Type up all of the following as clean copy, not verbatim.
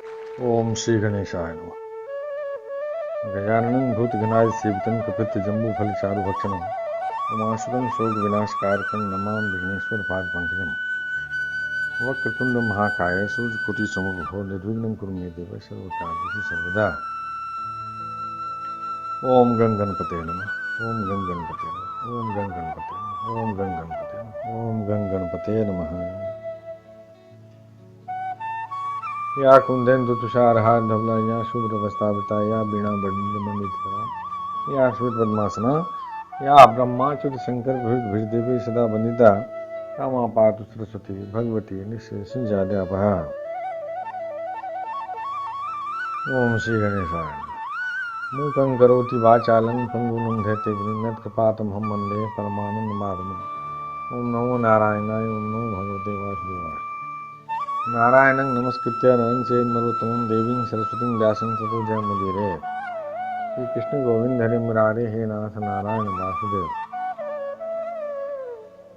ओम श्री गणेशाय नमः। गजाननं भूतगणाधिसेवितं कपित्थजम्बूफलचारुभक्षणं उमासुतं शोकविनाशकारकं नमामि विघ्नेश्वरपादपङ्कजम्। वक्रतुण्ड महाकाय सूर्यकोटिसमप्रभो निर्विघ्नं कुरु मे देव सर्वकार्येषु सर्वदा। ओम गं गणपते नमः। ओम गं गणपते नमः। ओम गं गणपते नमः। ओम गं गणपते नमः। ओम गं गणपते नमः। या कुंदेन्दु तुषारहार धवला या शुभ्रवस्त्रावृता या वीणा बंडितकरा या श्वेत पद्मासना या ब्रह्माच्युत शंकर भृदेवी सदा वंदिता कामा पातु सरस्वती भगवती निःशेषजाड्यापहा। ओम श्री गणेशाय नमः। मूकं करोति वाचालं पंगुनं धैते गिरिनत्कृपातमहं वन्दे परमानन्दमाधवम्। ओम नमो नारायणाय। ओम नमो भगवते वासुदेवाय। नारायणं नमस्कृत्य नरं चैव नरोत्तमं देवीं सरस्वतीं व्यासं ततो जयमुदीरये। श्री कृष्ण गोविंद हरे मुरारे हे नाथ नारायण वासुदेव।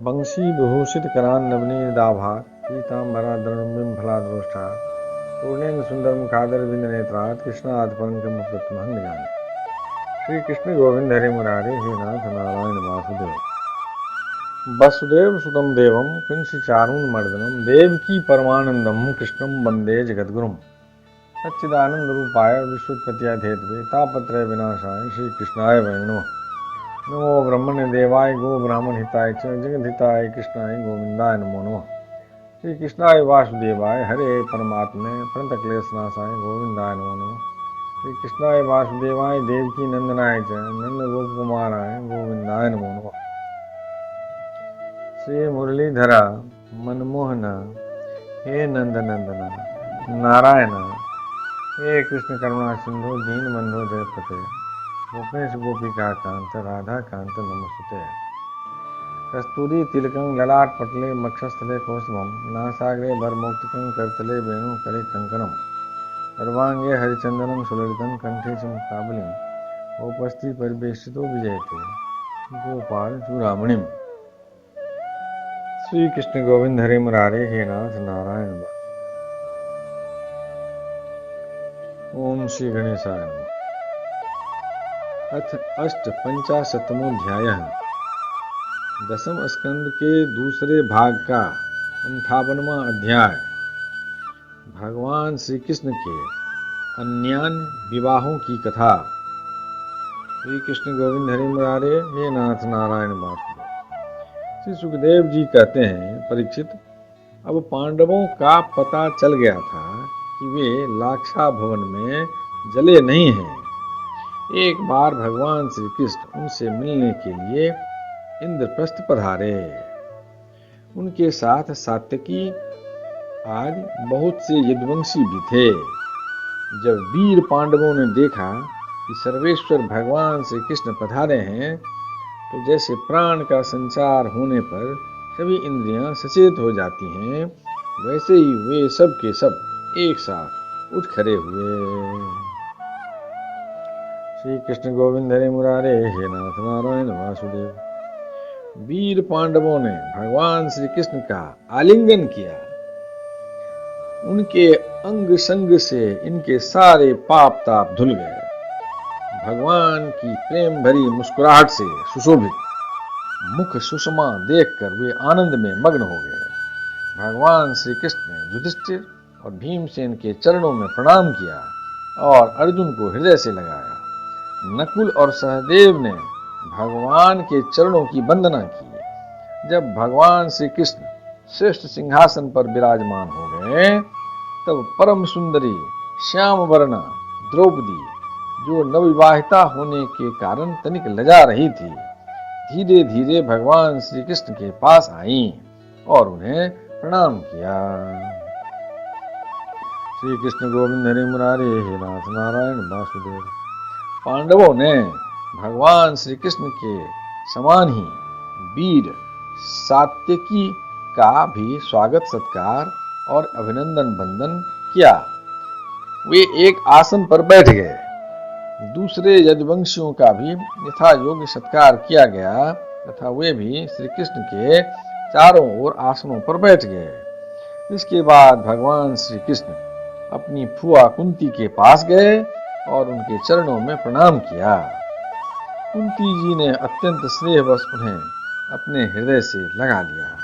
बंशी विभूषित करान नवनीर दाभा पीताम्बराधरणं फलाद्रोष्ठा पूर्णेन सुंदर मुखादर बिंद नेत्रात् कृष्णात् परंकम प्रतमहं जाने। श्री कृष्ण गोविंद हरे मुरारे हे नाथ नारायण वासुदेव। वसुदेव सुतम देवम कंसचारूणमर्दनम देवकी परमानंदम कृष्णं वंदे जगद्गुरुम। सच्चिदानंद रूपाय विश्वोत्पत्त्यादिहेतवे तापत्रय विनाशाय श्री कृष्णाय वै नमः। नमो ब्रह्मणे देवाय गो ब्राह्मण हिताय च जगद्हिताय कृष्णाय गोविंदाय नमो नमः। श्री कृष्णाय वासुदेवाय हरे परमात्मे प्रणतक्लेशनाशाय गोविंदाय नमो नमः। श्री कृष्णाय वासुदेवाय देवकी नंदनाय च नंद गोपकुमाराय गोविंदाय नमो नमः। श्री मुरलीधरा मनमोहना हे नंद नंदना नारायण हे कृष्ण करुणा सिंधु दीनबंधो जगत्पते गोपेश गोपिका कांत राधा कांत नमस्ते। कस्तूरी तिलकं ललाट पटले मक्षस्थले कौस्तुभं नासाग्रे भरमौक्तिकं करतले वेणुकरे कंकणं सर्वांगे हरिचंदनं सुललितं कंठे च मुक्तावलिं उपस्थि परिवेष्टितो विजयते गोपाल चूड़ामणिम्। श्री कृष्ण गोविंद हरे मुरारे हे नाथ नारायण। ओम श्री गणेशाय नमः। अथ अष्टपंचाशतमोऽध्यायः। दसम स्कंद के दूसरे भाग का 58वां अध्याय। भगवान श्री कृष्ण के अन्यान्य विवाहों की कथा। श्री कृष्ण गोविंद हरे मुरारे हे नाथ नारायण वासुदेव। श्री सुखदेव जी कहते हैं, परीक्षित, अब पांडवों का पता चल गया था कि वे लाक्षा भवन में जले नहीं हैं। एक बार भगवान श्री कृष्ण उनसे मिलने के लिए इंद्रप्रस्थ पधारे। उनके साथ सात्यकी आदि बहुत से यदुवंशी भी थे। जब वीर पांडवों ने देखा कि सर्वेश्वर भगवान श्री कृष्ण पधारे हैं तो जैसे प्राण का संचार होने पर सभी इंद्रियां सचेत हो जाती हैं, वैसे ही वे सब के सब एक साथ उठ खड़े हुए। श्री कृष्ण गोविंद हरे मुरारे हे नाथ नारायण वासुदेव। वीर पांडवों ने भगवान श्री कृष्ण का आलिंगन किया। उनके अंग संग से इनके सारे पाप ताप धुल गए। भगवान की प्रेम भरी मुस्कुराहट से सुशोभित मुख सुषमा देखकर वे आनंद में मग्न हो गए। भगवान श्री कृष्ण ने युधिष्ठिर और भीमसेन के चरणों में प्रणाम किया और अर्जुन को हृदय से लगाया। नकुल और सहदेव ने भगवान के चरणों की वंदना की। जब भगवान श्री कृष्ण श्रेष्ठ सिंहासन पर विराजमान हो गए, तब परम सुंदरी श्याम वर्णा द्रौपदी, जो नवविवाहिता होने के कारण तनिक लजा रही थी, धीरे धीरे भगवान श्री कृष्ण के पास आईं और उन्हें प्रणाम किया। श्री कृष्ण गोविंद हरे मुरारे हे नाथ नारायण वासुदेव। पांडवों ने भगवान श्री कृष्ण के समान ही वीर सात्यकी का भी स्वागत सत्कार और अभिनंदन वंदन किया। वे एक आसन पर बैठ गए। दूसरे यदुवंशियों का भी यथा योग्य सत्कार किया गया तथा वे भी श्री कृष्ण के चारों ओर आसनों पर बैठ गए। इसके बाद भगवान श्री कृष्ण अपनी फुआ कुंती के पास गए और उनके चरणों में प्रणाम किया। कुंती जी ने अत्यंत स्नेहवश उन्हें अपने हृदय से लगा लिया।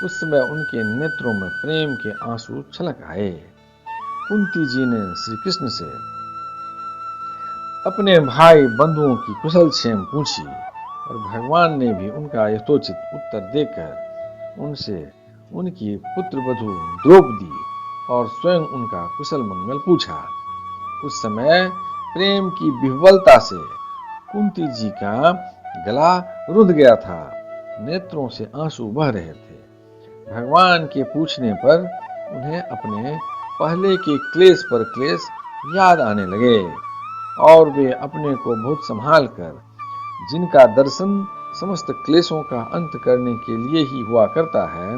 उस समय उनके नेत्रों में प्रेम के आंसू छलक आए। कुंती जी ने श्री कृष्ण से अपने भाई बंधुओं की कुशल क्षेम पूछी और भगवान ने भी उनका यथोचित उत्तर देकर उनसे उनकी पुत्रवधू द्रौपदी और स्वयं उनका कुशल मंगल पूछा। उस समय प्रेम की विह्वलता से कुंती जी का गला रुंध गया था, नेत्रों से आंसू बह रहे थे। भगवान के पूछने पर उन्हें अपने पहले के क्लेश पर क्लेश याद आने लगे और वे अपने को बहुत संभाल कर, जिनका दर्शन समस्त क्लेशों का अंत करने के लिए ही हुआ करता है,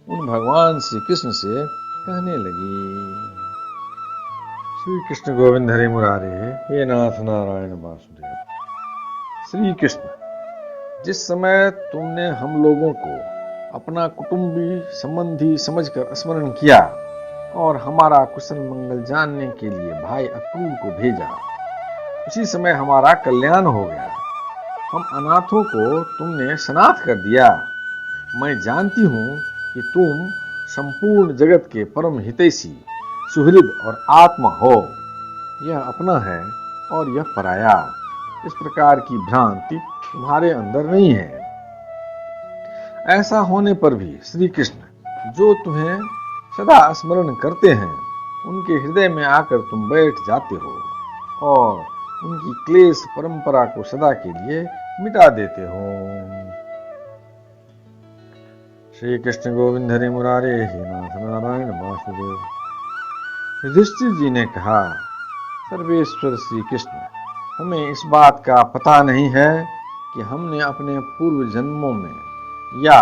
उन भगवान श्री कृष्ण से कहने लगी। श्री कृष्ण गोविंद हरि मुरारे, हे नाथ नारायण वासुदेव। श्री कृष्ण, जिस समय तुमने हम लोगों को अपना कुटुंबी संबंधी समझकर स्मरण किया और हमारा कुशल मंगल जानने के लिए भाई अक्रूर को भेजा, उसी समय हमारा कल्याण हो गया। हम अनाथों को तुमने सनाथ कर दिया। मैं जानती हूं कि तुम संपूर्ण जगत के परम हितैषी, सुहृद और आत्मा हो। यह अपना है और यह पराया, इस प्रकार की भ्रांति तुम्हारे अंदर नहीं है। ऐसा होने पर भी श्री कृष्ण, जो तुम्हें सदा स्मरण करते हैं, उनके हृदय में आकर तुम बैठ जाते हो और उनकी क्लेश परंपरा को सदा के लिए मिटा देते हो। श्री कृष्ण गोविंद हरि मुरारे, हे नाथ नारायण वासुदेव। युधिष्ठिर जी ने कहा, सर्वेश्वर श्री कृष्ण, हमें इस बात का पता नहीं है कि हमने अपने पूर्व जन्मों में या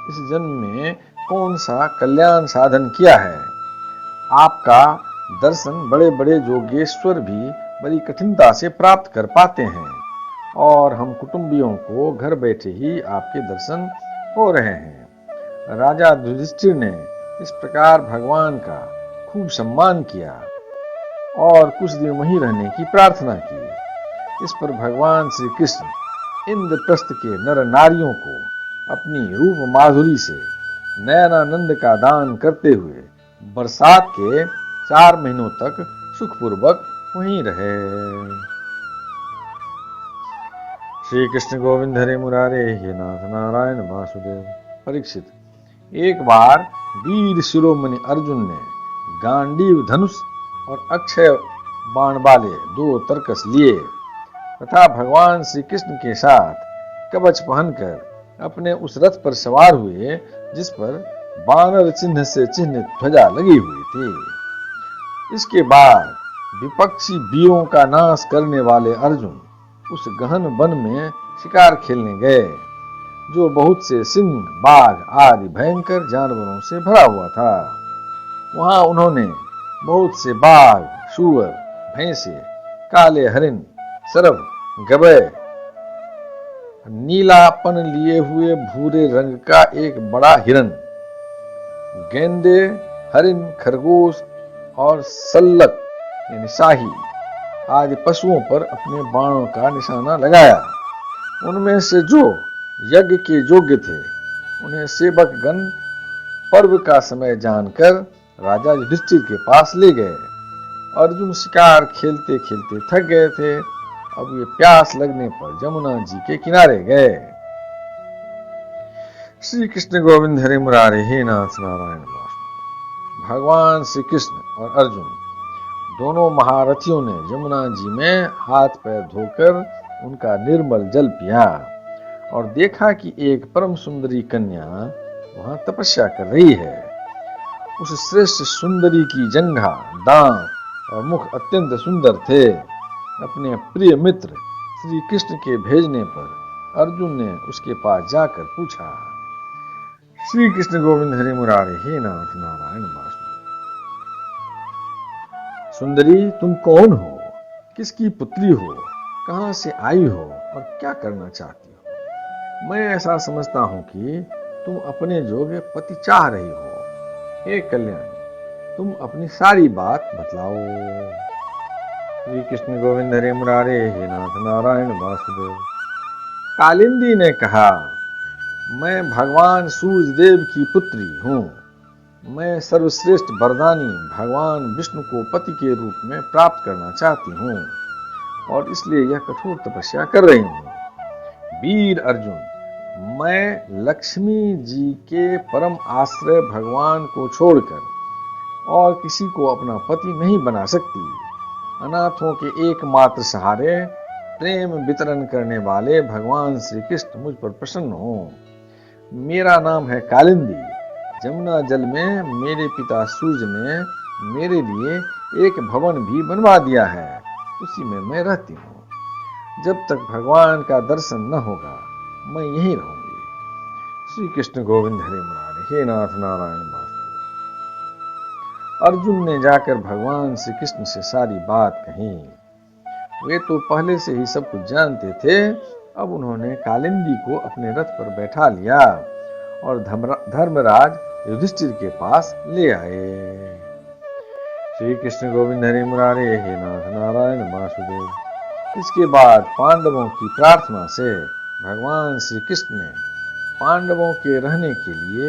इस जन्म में कौन सा कल्याण साधन किया है। आपका दर्शन बड़े बड़े योगेश्वर भी बड़ी कठिनता से प्राप्त कर पाते हैं और हम कुटुंबियों को घर बैठे ही आपके दर्शन हो रहे हैं। राजा युधिष्ठिर ने इस प्रकार भगवान का खूब सम्मान किया और कुछ दिन वहीं रहने की प्रार्थना की। इस पर भगवान श्री कृष्ण इंद्रप्रस्थ के नर नारियों को अपनी रूप माधुरी से नयनानंद का दान करते हुए बरसात के 4 महीनों तक सुखपूर्वक वहीं रहे। श्री कृष्ण गोविंद हरि मुरारे, हे नाथ नारायण वासुदेव। परीक्षित, एक बार वीर शिरोमणि अर्जुन ने गांडीव धनुष और अक्षय बाण वाले 2 तरकस लिए तथा भगवान श्री कृष्ण के साथ कवच पहनकर अपने उस रथ पर सवार हुए जिस पर बानर चिन्ह से चिन्हित ध्वजा लगी हुई थी। इसके बाद विपक्षी वीरों का नाश करने वाले अर्जुन उस गहन वन में शिकार खेलने गए, जो बहुत से सिंह, बाघ आदि भयंकर जानवरों से भरा हुआ था। वहां उन्होंने बहुत से बाघ, सूअर, भैंसे, काले हरिन, सरभ, गबय, नीलापन लिए हुए भूरे रंग का एक बड़ा हिरन, गेंडे, हरिन, खरगोश और सल्लक यानी शाही आदि पशुओं पर अपने बाणों का निशाना लगाया। उनमें से जो यज्ञ के योग्य थे, उन्हें सेवकगण पर्व का समय जानकर राजा युधिष्ठिर के पास ले गए। अर्जुन शिकार खेलते खेलते थक गए थे। अब ये प्यास लगने पर जमुना जी के किनारे गए। श्री कृष्ण गोविंद हरि मुरारे, हे नाथ नारायण वासुदेव। भगवान श्री कृष्ण और अर्जुन दोनों महारथियों ने जमुना जी में हाथ पैर धोकर उनका निर्मल जल पिया और देखा कि एक परम सुंदरी कन्या वहां तपस्या कर रही है। उस श्रेष्ठ सुंदरी की जंघा, दांत और मुख अत्यंत सुंदर थे। अपने प्रिय मित्र श्री कृष्ण के भेजने पर अर्जुन ने उसके पास जाकर पूछा, श्री कृष्ण गोविंद हरि मुरारे, हे नाथ नारायण वासुदेव। सुंदरी, तुम कौन हो? किसकी पुत्री हो? कहां से आई हो और क्या करना चाहती हो? मैं ऐसा समझता हूं कि तुम अपने योग्य पति चाह रही हो। हे कल्याणी, तुम अपनी सारी बात बतलाओ। श्री कृष्ण गोविंद हरे मुरारे हे नाथ नारायण वासुदेव। कालिंदी ने कहा, मैं भगवान सूर्यदेव की पुत्री हूँ। मैं सर्वश्रेष्ठ वरदानी भगवान विष्णु को पति के रूप में प्राप्त करना चाहती हूँ और इसलिए यह कठोर तपस्या कर रही हूँ। वीर अर्जुन, मैं लक्ष्मी जी के परम आश्रय भगवान को छोड़कर और किसी को अपना पति नहीं बना सकती। अनाथों के एकमात्र सहारे प्रेम वितरण करने वाले भगवान श्री कृष्ण मुझ पर प्रसन्न हो। मेरा नाम है कालिंदी। जमुना जल में मेरे पिता सूर्य ने मेरे लिए एक भवन भी बनवा दिया है, उसी में मैं रहती हूँ। जब तक भगवान का दर्शन न होगा मैं यहीं रहूंगी। श्री कृष्ण गोविंद हरे मुरारे हे नाथ नारायण वासुदेव। अर्जुन ने जाकर भगवान श्री कृष्ण से सारी बात कही। वे तो पहले से ही सब कुछ जानते थे। अब उन्होंने कालिंदी को अपने रथ पर बैठा लिया और धर्मराज युधिष्ठिर के पास ले आए। श्री कृष्ण गोविंद हरे मुरारे हे नाथ नारायण वासुदेव। इसके बाद पांडवों की प्रार्थना से भगवान श्री कृष्ण ने पांडवों के रहने के लिए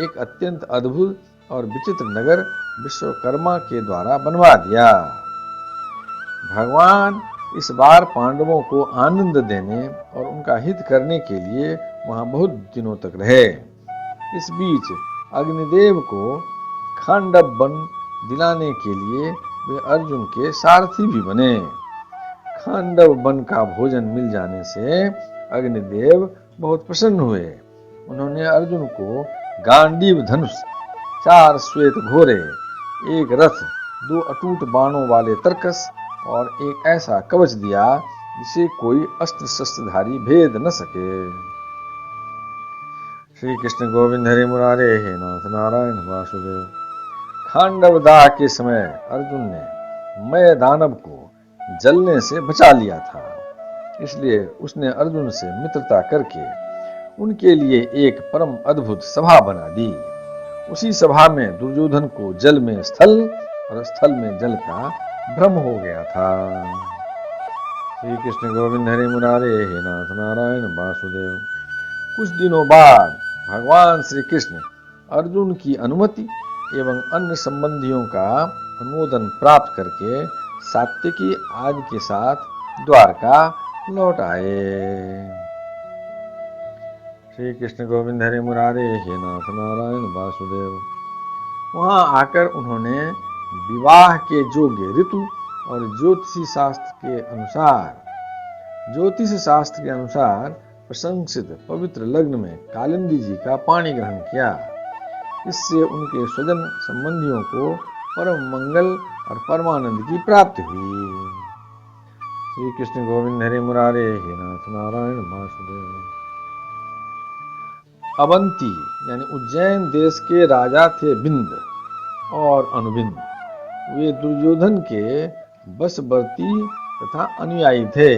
एक अत्यंत अद्भुत और विचित्र नगर विश्वकर्मा के द्वारा बनवा दिया। भगवान इस बार पांडवों को आनंद देने और उनका हित करने के लिए वहां बहुत दिनों तक रहे। इस बीच अग्निदेव को खांडव वन दिलाने के लिए वे अर्जुन के सारथी भी बने। खांडव वन का भोजन मिल जाने से अग्निदेव बहुत प्रसन्न हुए। उन्होंने अर्जुन को गांडीव धनुष, 4 श्वेत घोड़े, एक रथ, 2 अटूट बाणों वाले तरकस और एक ऐसा कवच दिया जिसे कोई अस्त्र शस्त्रधारी भेद न सके। श्री कृष्ण गोविंद हरे मुरारे हे नाथ नारायण वासुदेव। खांडव दाह के समय अर्जुन ने मय दानव को जलने से बचा लिया था, इसलिए उसने अर्जुन से मित्रता करके उनके लिए एक परम अद्भुत सभा बना दी। उसी सभा में दुर्योधन को जल में स्थल और स्थल में जल का भ्रम हो गया था। श्री कृष्ण गोविंद हरे मुरारे हे नाथ नारायण वासुदेव। कुछ दिनों बाद भगवान श्री कृष्ण अर्जुन की अनुमति एवं अन्य संबंधियों का अनुमोदन प्राप्त करके सात्यकी आदि के साथ द्वारका लौट आए। श्री कृष्ण गोविंद हरे मुरारे हे नाथ नारायण वासुदेव। वहां आकर उन्होंने विवाह के योग्य ऋतु और ज्योतिष शास्त्र के अनुसार प्रशंसित पवित्र लग्न में कालिंदी जी का पाणी ग्रहण किया। इससे उनके स्वजन संबंधियों को परम मंगल और परमानंद की प्राप्ति हुई। श्री कृष्ण गोविंद हरे मुरारे हे नाथ नारायण वासुदेव। अवंती यानी उज्जैन देश के राजा थे बिंद और अनुबिंद। वे दुर्योधन के वशवर्ती तथा अनुयायी थे।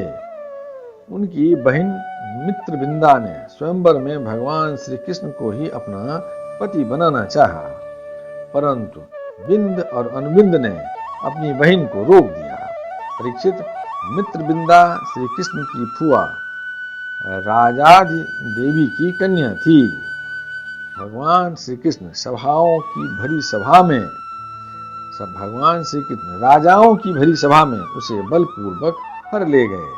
उनकी बहन मित्रबिंदा ने स्वयंवर में भगवान श्री कृष्ण को ही अपना पति बनाना चाहा, परंतु बिंद और अनुबिंद ने अपनी बहन को रोक दिया। परीक्षित, मित्रबिंदा श्री कृष्ण की फुआ राजाधि देवी की कन्या थी। भगवान श्री कृष्ण राजाओं की भरी सभा में उसे बलपूर्वक हर ले गए।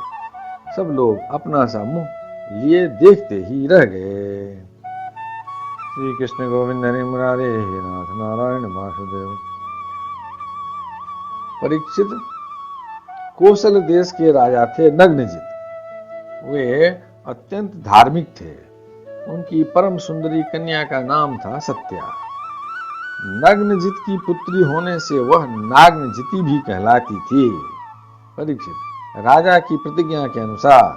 सब लोग अपना सा मुंह लिए देखते ही रह गए। श्री कृष्ण गोविंद हरे मुरारे हे नाथ नारायण वासुदेव। परीक्षित कौशल देश के राजा थे नग्नजित। वे अत्यंत धार्मिक थे। उनकी परम सुंदरी कन्या का नाम था सत्या। नग्नजित की पुत्री होने से वह नाग्नजिती भी कहलाती थी। परीक्षित, राजा की प्रतिज्ञा के अनुसार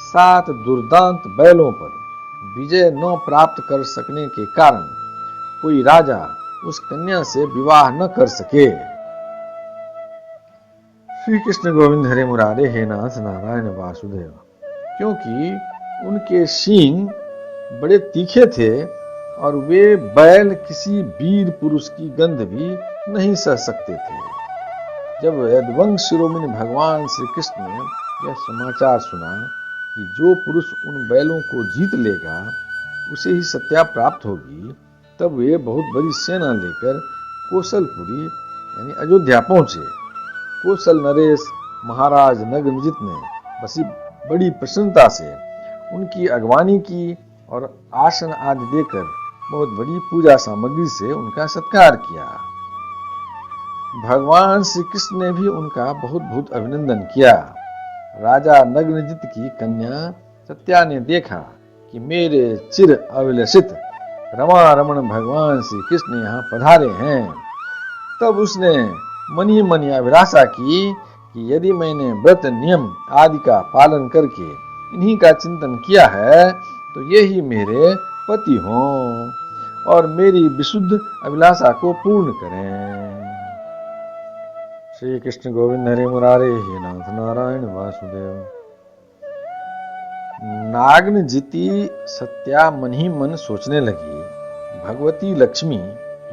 7 दुर्दांत बैलों पर विजय न प्राप्त कर सकने के कारण कोई राजा उस कन्या से विवाह न कर सके। श्री कृष्ण गोविंद हरे मुरारे हे नाथ नारायण वासुदेव। क्योंकि उनके सींग बड़े तीखे थे और वे बैल किसी वीर पुरुष की गंध भी नहीं सह सकते थे। जब यदुवंश शिरोमणि भगवान श्री कृष्ण ने यह समाचार सुना कि जो पुरुष उन बैलों को जीत लेगा उसे ही सत्या प्राप्त होगी, तब वे बहुत बड़ी सेना लेकर कौशलपुरी यानी अयोध्या पहुंचे। कौशल नरेश महाराज नग्नजित ने बसी बड़ी प्रसन्नता से उनकी अगवानी की और आसन आदि देकर बहुत बड़ी पूजा सामग्री से उनका सत्कार किया। भगवान श्री कृष्ण ने भी उनका बहुत बहुत अभिनंदन किया। राजा नग्नजित की कन्या सत्या ने देखा कि मेरे चिर अभिलषित रमा रमण भगवान श्री कृष्ण यहाँ पधारे हैं। तब उसने मन ही मन अभिलाषा की कि यदि मैंने व्रत नियम आदि का पालन करके इन्हीं का चिंतन किया है तो ये ही मेरे पति हों और मेरी विशुद्ध अभिलाषा को पूर्ण करें। श्री कृष्ण गोविंद हरे मुरारे हे नाथ नारायण वासुदेव। नाग्नजिती सत्या मन ही मन सोचने लगी, भगवती लक्ष्मी,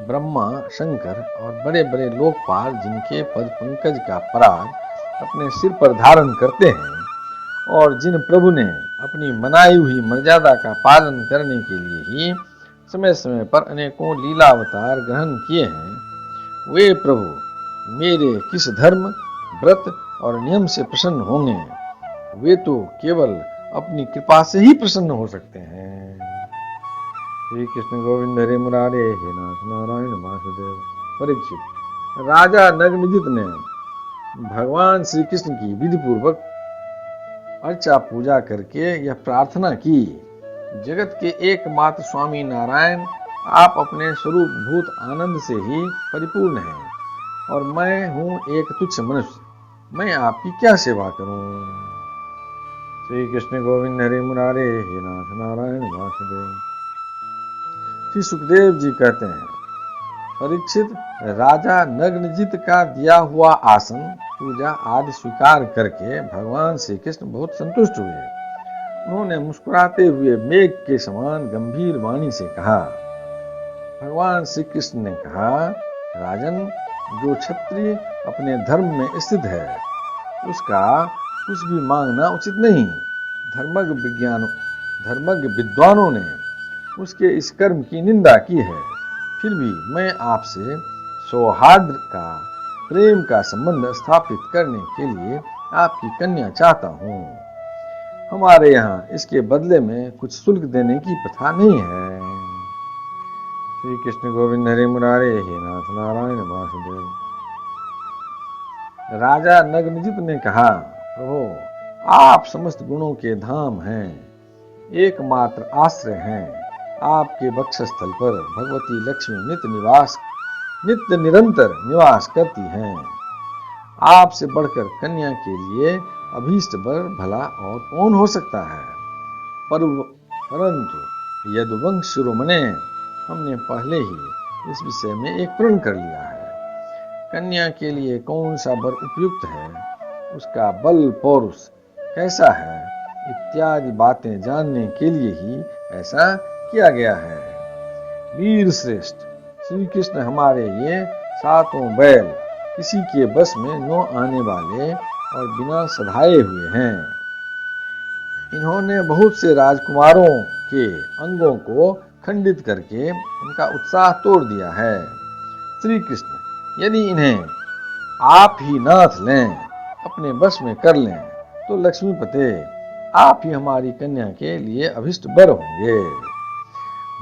ब्रह्मा, शंकर और बड़े बड़े लोकपाल जिनके पद पंकज का पराग अपने सिर पर धारण करते हैं और जिन प्रभु ने अपनी मनाई हुई मर्यादा का पालन करने के लिए ही समय समय पर अनेकों लीला अवतार ग्रहण किए हैं, वे प्रभु मेरे किस धर्म, व्रत और नियम से प्रसन्न होंगे? वे तो केवल अपनी कृपा से ही प्रसन्न हो सकते हैं। श्री कृष्ण गोविंद हरे मुरारे हे नाथ नारायण वासुदेव। परीक्षित, राजा नग्नजित ने भगवान श्री कृष्ण की विधि पूर्वक अर्चा पूजा करके यह प्रार्थना की, जगत के एकमात्र स्वामी नारायण, आप अपने स्वरूप भूत आनंद से ही परिपूर्ण हैं और मैं हूं एक तुच्छ मनुष्य, मैं आपकी क्या सेवा करूं? श्री कृष्ण गोविंद हरे मुरारे हे नाथ नारायण वासुदेव। श्री सुखदेव जी कहते हैं, परीक्षित, राजा नग्नजित का दिया हुआ आसन, पूजा आदि स्वीकार करके भगवान श्री कृष्ण बहुत संतुष्ट हुए। उन्होंने मुस्कुराते हुए मेघ के समान गंभीर वाणी से कहा। भगवान श्री कृष्ण ने कहा, राजन, जो क्षत्रिय अपने धर्म में स्थित है उसका कुछ भी मांगना उचित नहीं। धर्मज्ञ विद्वानों ने उसके इस कर्म की निंदा की है, फिर भी मैं आपसे सौहार्द का, प्रेम का संबंध स्थापित करने के लिए आपकी कन्या चाहता हूँ। हमारे यहाँ इसके बदले में कुछ शुल्क देने की प्रथा नहीं है। श्री कृष्ण गोविंद हरे मुरारे हे नाथ नारायण वासुदेव। राजा नग्नजित ने कहा, प्रभु, आप समस्त गुणों के धाम हैं, एकमात्र आश्रय हैं। आपके वक्षस्थल पर भगवती लक्ष्मी नित्य निरंतर निवास करती हैं। आपसे बढ़कर कन्या के लिए अभीष्ट वर भला और कौन हो सकता है? परंतु यदुवंश शिरोमणे, हमने पहले ही इस विषय में एक प्रण कर लिया है। कन्या के लिए कौन सा वर उपयुक्त है, उसका बल पौरुष कैसा है, इत्यादि बातें जानने के लिए ही ऐसा किया गया है। वीर श्रेष्ठ, श्री कृष्ण हमारे ये सातों बैल किसी के बस में न आने वाले और बिना सधाए हुए हैं। इन्होंने बहुत से राजकुमारों के अंगों को खंडित करके उनका उत्साह तोड़ दिया है। श्री कृष्ण, यदि इन्हें आप ही नाथ लें, अपने बस में कर लें, तो लक्ष्मीपते आप ही हमारी कन्या के लिए अभिष्ट वर होंगे।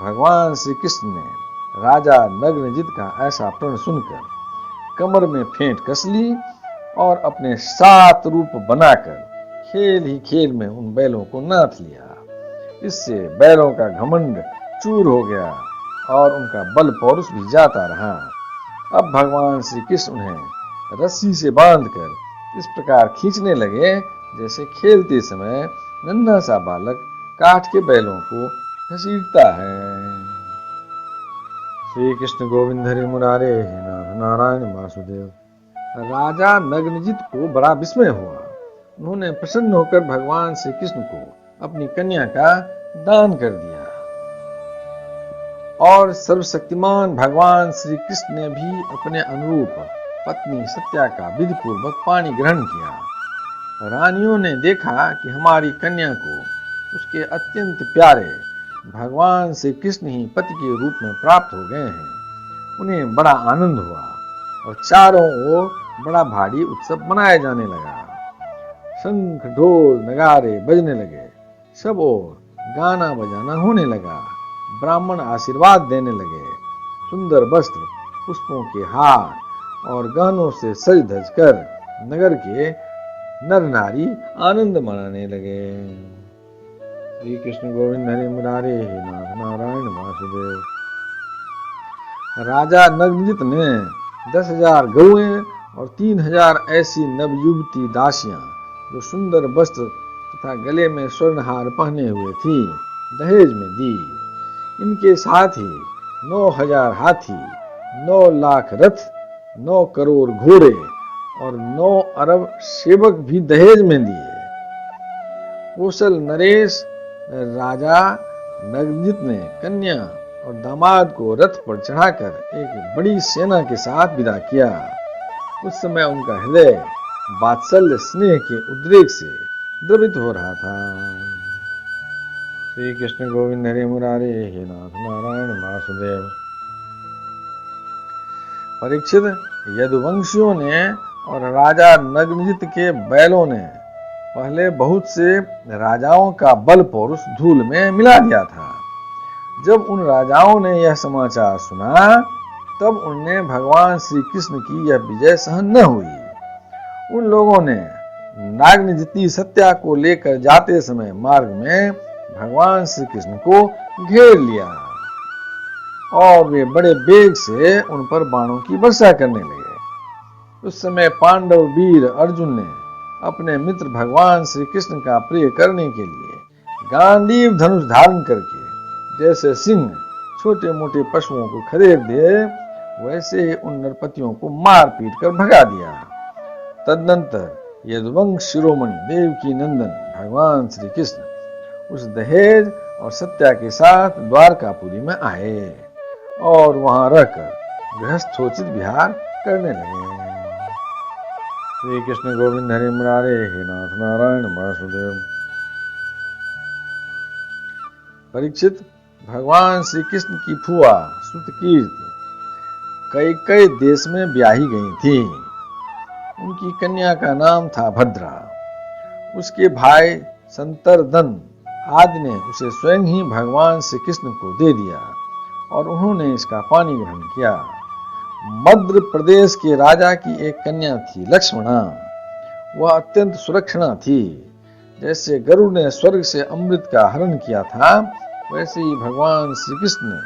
भगवान श्री कृष्ण ने राजा नग्नजित का ऐसा प्रण सुनकर कमर में फेंट कस ली और अपने 7 रूप बनाकर खेल ही खेल में उन बैलों को नाथ लिया। इससे बैलों का घमंड चूर हो गया और उनका बल पौरुष भी जाता रहा। अब भगवान श्री कृष्ण उन्हें रस्सी से बांधकर इस प्रकार खींचने लगे जैसे खेलते समय नन्हा सा बालक काठ के बैलों को घसीटता है। श्री कृष्ण गोविंद हरे मुरारे हे नाथ नारायण वासुदेव। राजा नग्नजित को बड़ा विस्मय हुआ। उन्होंने प्रसन्न होकर भगवान श्री कृष्ण को अपनी कन्या का दान कर दिया और सर्वशक्तिमान भगवान श्री कृष्ण ने भी अपने अनुरूप पत्नी सत्या का विधि पूर्वक पानी ग्रहण किया। रानियों ने देखा कि हमारी कन्या को उसके अत्यंत प्यारे भगवान श्री कृष्ण ही पति के रूप में प्राप्त हो गए हैं। उन्हें बड़ा आनंद हुआ और चारों ओर बड़ा भारी उत्सव मनाया जाने लगा। शंख ढोल नगारे बजने लगे, सब ओर गाना बजाना होने लगा। ब्राह्मण आशीर्वाद देने लगे। सुंदर वस्त्र, पुष्पों के हार और गहनों से सज धज कर नगर के नर नारी आनंद मनाने लगे। श्री कृष्ण गोविंद हरे मुरारे हे नाथ नारायण वासुदेव। राजा नग्नजित ने 10,000 गौएं और 3,000 ऐसी नवयुवती दासियां जो सुंदर वस्त्र तथा गले में स्वर्णहार पहने हुए थी दहेज में दी। इनके साथ ही 9,000 हाथी, 9 लाख रथ, 9 करोड़ घोड़े और 9 अरब सेवक भी दहेज में दिए। कौशल नरेश राजा नग्नजित ने कन्या और दामाद को रथ पर चढ़ाकर एक बड़ी सेना के साथ विदा किया। उस समय उनका हृदय वात्सल्य स्नेह के उद्रेक से द्रवित हो रहा था। श्री कृष्ण गोविंद हरे मुरारे हे नाथ नारायण वासुदेव। परीक्षित, यदुवंशियों ने और राजा नग्नजित के बैलों ने पहले बहुत से राजाओं का बल पौरुष धूल में मिला दिया था। जब उन राजाओं ने यह समाचार सुना तब उन्हें भगवान श्री कृष्ण की यह विजय सहन न हुई। उन लोगों ने नागनिजिती सत्या को लेकर जाते समय मार्ग में भगवान श्री कृष्ण को घेर लिया और वे बड़े वेग से उन पर बाणों की वर्षा करने लगे। उस समय पांडव वीर अर्जुन ने अपने मित्र भगवान श्री कृष्ण का प्रिय करने के लिए गांडीव धनुष धारण करके जैसे सिंह छोटे मोटे पशुओं को खदेड़ दे वैसे ही उन नरपतियों को मार पीट कर भगा दिया। तदनंतर यदुवंश शिरोमणि देवकी नंदन भगवान श्री कृष्ण उस दहेज और सत्या के साथ द्वारकापुरी में आए और वहां रहकर गृहस्थोचित विहार करने लगे। श्री कृष्ण गोविंद हरे मुरारे हे नाथ नारायण वासुदेव। परीक्षित, भगवान श्री कृष्ण की फुआ श्रुतकीर्ति कई देश में ब्याही गई थी। उनकी कन्या का नाम था भद्रा। उसके भाई संतरदन आदि ने उसे स्वयं ही भगवान श्री कृष्ण को दे दिया और उन्होंने इसका पानी ग्रहण किया। मध्य प्रदेश के राजा की एक कन्या थी लक्ष्मणा। वह अत्यंत सुलक्षणा थी। जैसे गरुड़ ने स्वर्ग से अमृत का हरण किया था वैसे ही भगवान श्री कृष्ण ने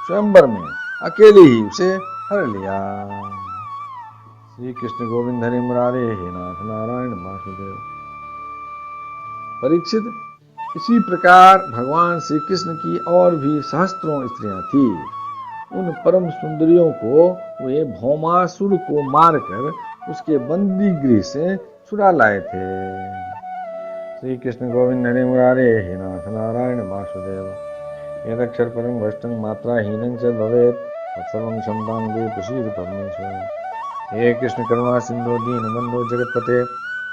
स्वयंवर में अकेले ही उसे हर लिया। श्री कृष्ण गोविंद हरे मुरारे हे नाथ नारायण वासुदेव। परीक्षित, इसी प्रकार भगवान श्री कृष्ण की और भी सहस्त्रों स्त्रियां थी। उन परम सुंदरियों को वे भौमासुर को मारकर उसके बंदी गृह से छुड़ा लाए थे। श्री कृष्ण गोविंद हरे मुरारे हे नाथ नारायण वासुदेव। यदक्षर परम भ्रष्टं मात्राहीनं च भवेत् तत्सर्वं क्षमतां दे प्रसीद परमेश्वर। हे कृष्ण करुणा सिंधु दीनबंधो जगत्पते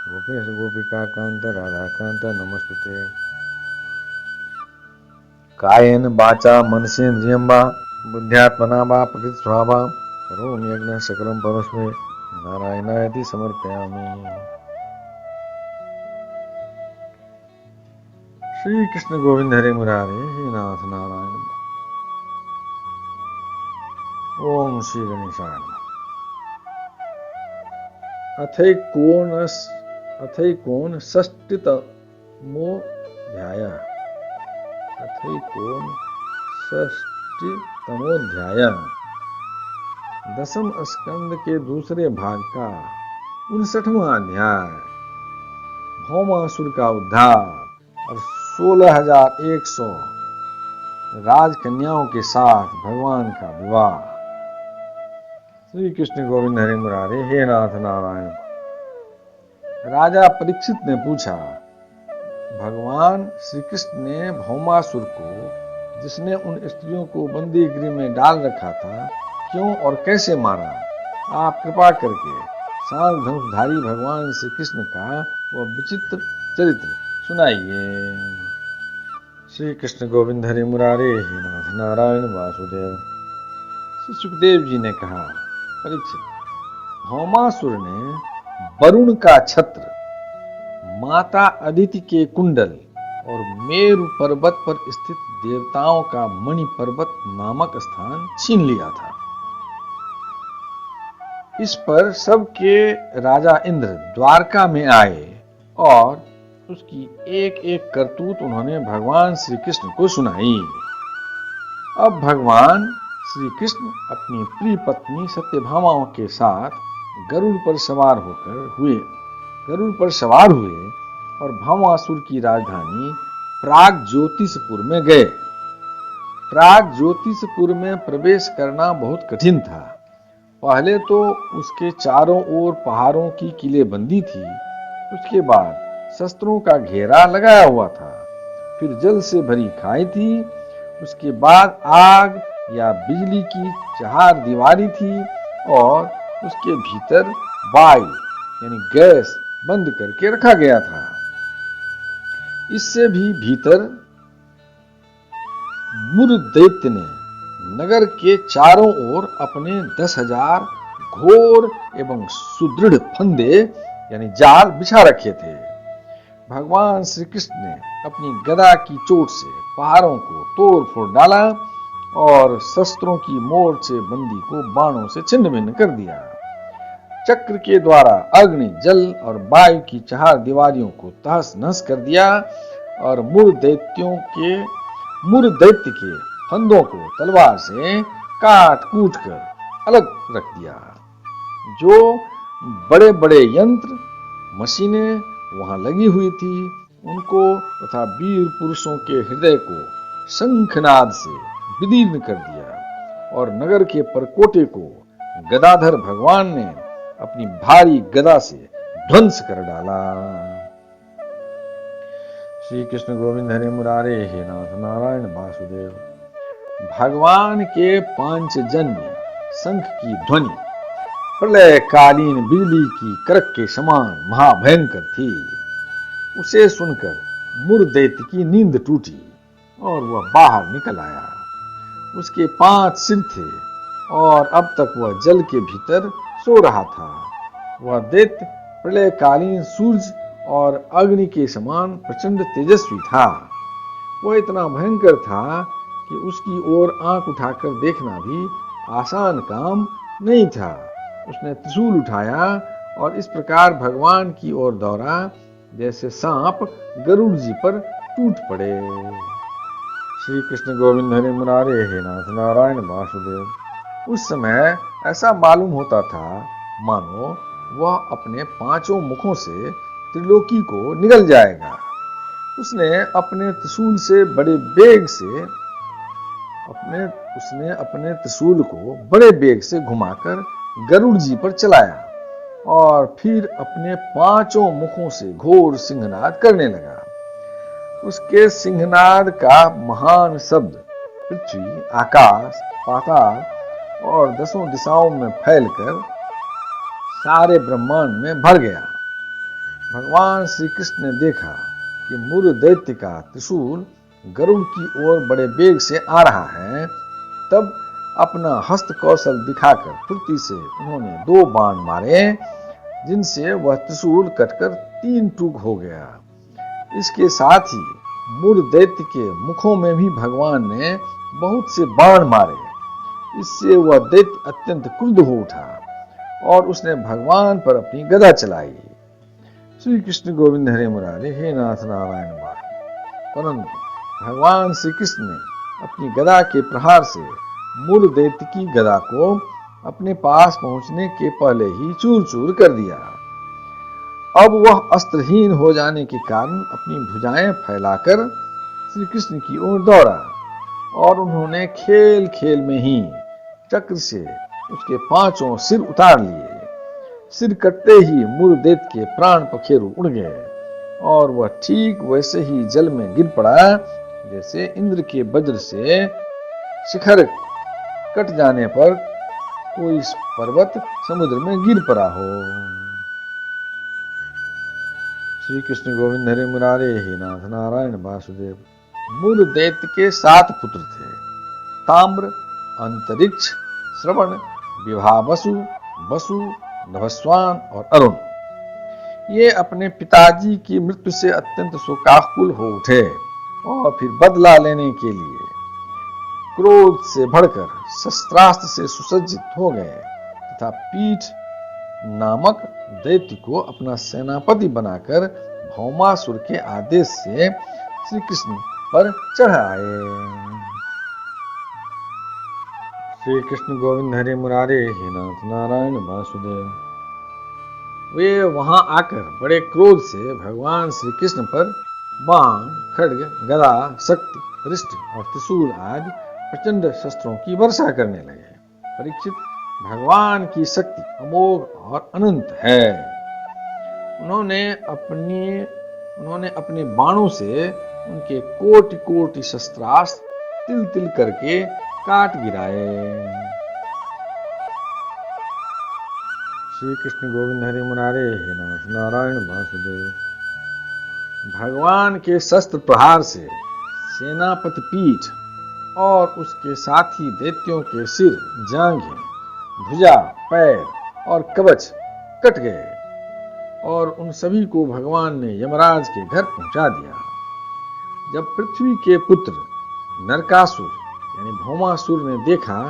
गोपेश गोपिका कांत राधा कांत नमस्तुते। कायेन वाचा मनसेन्द्रियं वा बुद्ध्यात्मना वा प्रकृति स्वभावा करोमि यज्ञः सकलं परस्मै नारायणायति समर्पयामि। श्री कृष्ण गोविंद हरे मुरारे हे नाथ नारायण। ओम श्री गणेशाय नमः। अथैकोन षष्टितमोऽध्यायः। दसम स्कंद के दूसरे भाग का 59वां अध्याय। भौमासुर का उद्धार और 16,100 राजकन्याओं के साथ भगवान का विवाह। श्री कृष्ण गोविंद हरे मुरारे हे नाथ नारायण। राजा परीक्षित ने पूछा, भगवान श्री कृष्ण ने भौमासुर को जिसने उन स्त्रियों को बंदी गृह में डाल रखा था, क्यों और कैसे मारा? आप कृपा करके शांग धनुषधारी भगवान श्री कृष्ण का वह विचित्र चरित्र सुनाइए। श्री कृष्ण गोविंद हरि मुरारे हे नाथ नारायण वासुदेव। श्री सुखदेव जी ने कहा, परीक्षित, भौमासुर ने वरुण का छत्र, माता अदिति के कुंडल और मेरु पर्वत पर स्थित देवताओं का मणि पर्वत नामक स्थान छीन लिया था। इस पर सबके राजा इंद्र द्वारका में आए और उसकी एक एक करतूत उन्होंने भगवान श्री कृष्ण को सुनाई। अब भगवान श्री कृष्ण अपनी प्रिय पत्नी सत्यभामाओं के साथ गरुड़ पर सवार हुए और भौमासुर की राजधानी प्रागज्योतिषपुर में गए। प्रागज्योतिषपुर में प्रवेश करना बहुत कठिन था। पहले तो उसके चारों ओर पहाड़ों की किलेबंदी थी, उसके बाद शस्त्रों का घेरा लगाया हुआ था, फिर जल से भरी खाई थी, उसके बाद आग या बिजली की चहारदीवारी थी और उसके भीतर वायु यानी गैस बंद करके रखा गया था। इससे भी भीतर मुर दैत्य ने नगर के चारों ओर अपने 10,000 घोर एवं सुदृढ़ फंदे यानी जाल बिछा रखे थे। भगवान श्री कृष्ण ने अपनी गदा की चोट से पहाड़ों को तोड़ फोड़ डाला और शस्त्रों की मोर्च से बंदी को बाणों से छिन्न भिन्न कर दिया। चक्र के द्वारा अग्नि, जल और वायु की चार दीवारियों को तहस नहस कर दिया और मुर दैत्य के फंदों को तलवार से काट कूट कर अलग रख दिया। जो बड़े बड़े यंत्र मशीनें वहां लगी हुई थी, उनको तथा वीर पुरुषों के हृदय को शंखनाद से विदीर्ण कर दिया और नगर के परकोटे को गदाधर भगवान ने अपनी भारी गदा से ध्वंस कर डाला। श्री कृष्ण गोविंद हरे मुरारे हे नाथ नारायण वासुदेव। भगवान के पांचजन्य शंख की ध्वनि प्रलयकालीन बिजली की करक के समान महाभयंकर थी। उसे सुनकर मुर दैत्य की नींद टूटी और वह बाहर निकल आया। उसके 5 सिर थे और अब तक वह जल के भीतर सो रहा था। वह दैत्य प्रलयकालीन सूर्य और अग्नि के समान प्रचंड तेजस्वी था। वह इतना भयंकर था कि उसकी ओर आंख उठाकर देखना भी आसान काम नहीं था। उसने त्रिशूल उठाया और इस प्रकार भगवान की ओर दौड़ा जैसे सांप गरुड़ जी पर टूट पड़े। श्री कृष्ण गोविंद हरे मुरारे हे नाथ नारायण वासुदेव। उस समय ऐसा मालूम होता था मानो वह अपने 5 मुखों से त्रिलोकी को निगल जाएगा। उसने अपने त्रिशूल को बड़े बेग से घुमाकर गरुड़ जी पर चलाया और फिर अपने 5 मुखों से घोर सिंहनाद करने लगा। उसके सिंहनाद का महान शब्द पृथ्वी, आकाश, पाताल और 10 दिशाओं में फैलकर सारे ब्रह्मांड में भर गया। भगवान श्री कृष्ण ने देखा कि मुर दैत्य का त्रिशूल गरुड़ की ओर बड़े बेग से आ रहा है। तब अपना हस्त कौशल दिखाकर फुर्ती से उन्होंने 2 बाण मारे, जिनसे वह त्रिशूल कटकर 3 टुकड़े हो गया। इसके साथ ही मुर दैत्य के मुखों में भी भगवान ने बहुत से बाण मारे। इससे वह दैत्य अत्यंत क्रुद्ध हो उठा और उसने भगवान पर अपनी गदा चलाई। श्री कृष्ण गोविंद हरे मुरारे हे नाथ नारायण वासुदेव। परंतु भगवान श्री कृष्ण ने अपनी गदा के प्रहार से मुर दैत्य की गदा को अपने पास पहुंचने के पहले ही चूर चूर कर दिया। अब वह अस्त्रहीन हो जाने के कारण अपनी भुजाएं फैलाकर श्री कृष्ण की ओर दौड़ा और उन्होंने खेल खेल में ही चक्र से उसके 5 सिर उतार लिए। सिर कटते ही मुर दैत्य के प्राण पखेरु उड़ गए और वह ठीक वैसे ही जल में गिर पड़ा जैसे इंद्र के वज्र से शिखर कट जाने पर कोई पर्वत समुद्र में गिर पड़ा हो। श्री कृष्ण गोविंद हरे मुरारे हे नाथ नारायण वासुदेव। मूल दैत्य के 7 पुत्र थे, ताम्र, अंतरिक्ष, श्रवण, विभावसु, वसु, नभस्वान और अरुण। ये अपने पिताजी की मृत्यु से अत्यंत शोकाकुल हो उठे और फिर बदला लेने के लिए क्रोध से बढ़कर शस्त्रास्त्र से सुसज्जित हो गए तथा पीठ नामक दैत्य को अपना सेनापति बनाकर भौमासुर के आदेश से श्री कृष्ण पर चढ़ आए। श्री कृष्ण गोविंद हरे मुरारे हे नाथ नारायण वासुदेव। वे वहां आकर बड़े क्रोध से भगवान श्री कृष्ण पर बाण, खड्ग, गदा, शक्ति, रिष्ट और त्रिशूल आदि प्रचंड शस्त्रों की वर्षा करने लगे। परीक्षित, भगवान की शक्ति अमोघ और अनंत है। उन्होंने अपने बाणों से उनके कोटि कोटि शस्त्रास्त्र तिल तिल करके काट गिराए। श्री कृष्ण गोविंद हरे मुरारे हे नाथ नारायण वासुदेव। भगवान के शस्त्र प्रहार से सेनापति पीठ और उसके साथी दैत्यों के सिर, जांघें, भुजा, पैर और कवच कट गए और उन सभी को भगवान ने यमराज के घर पहुंचा दिया। जब पृथ्वी के पुत्र नरकासुर यानी भौमासुर ने देखा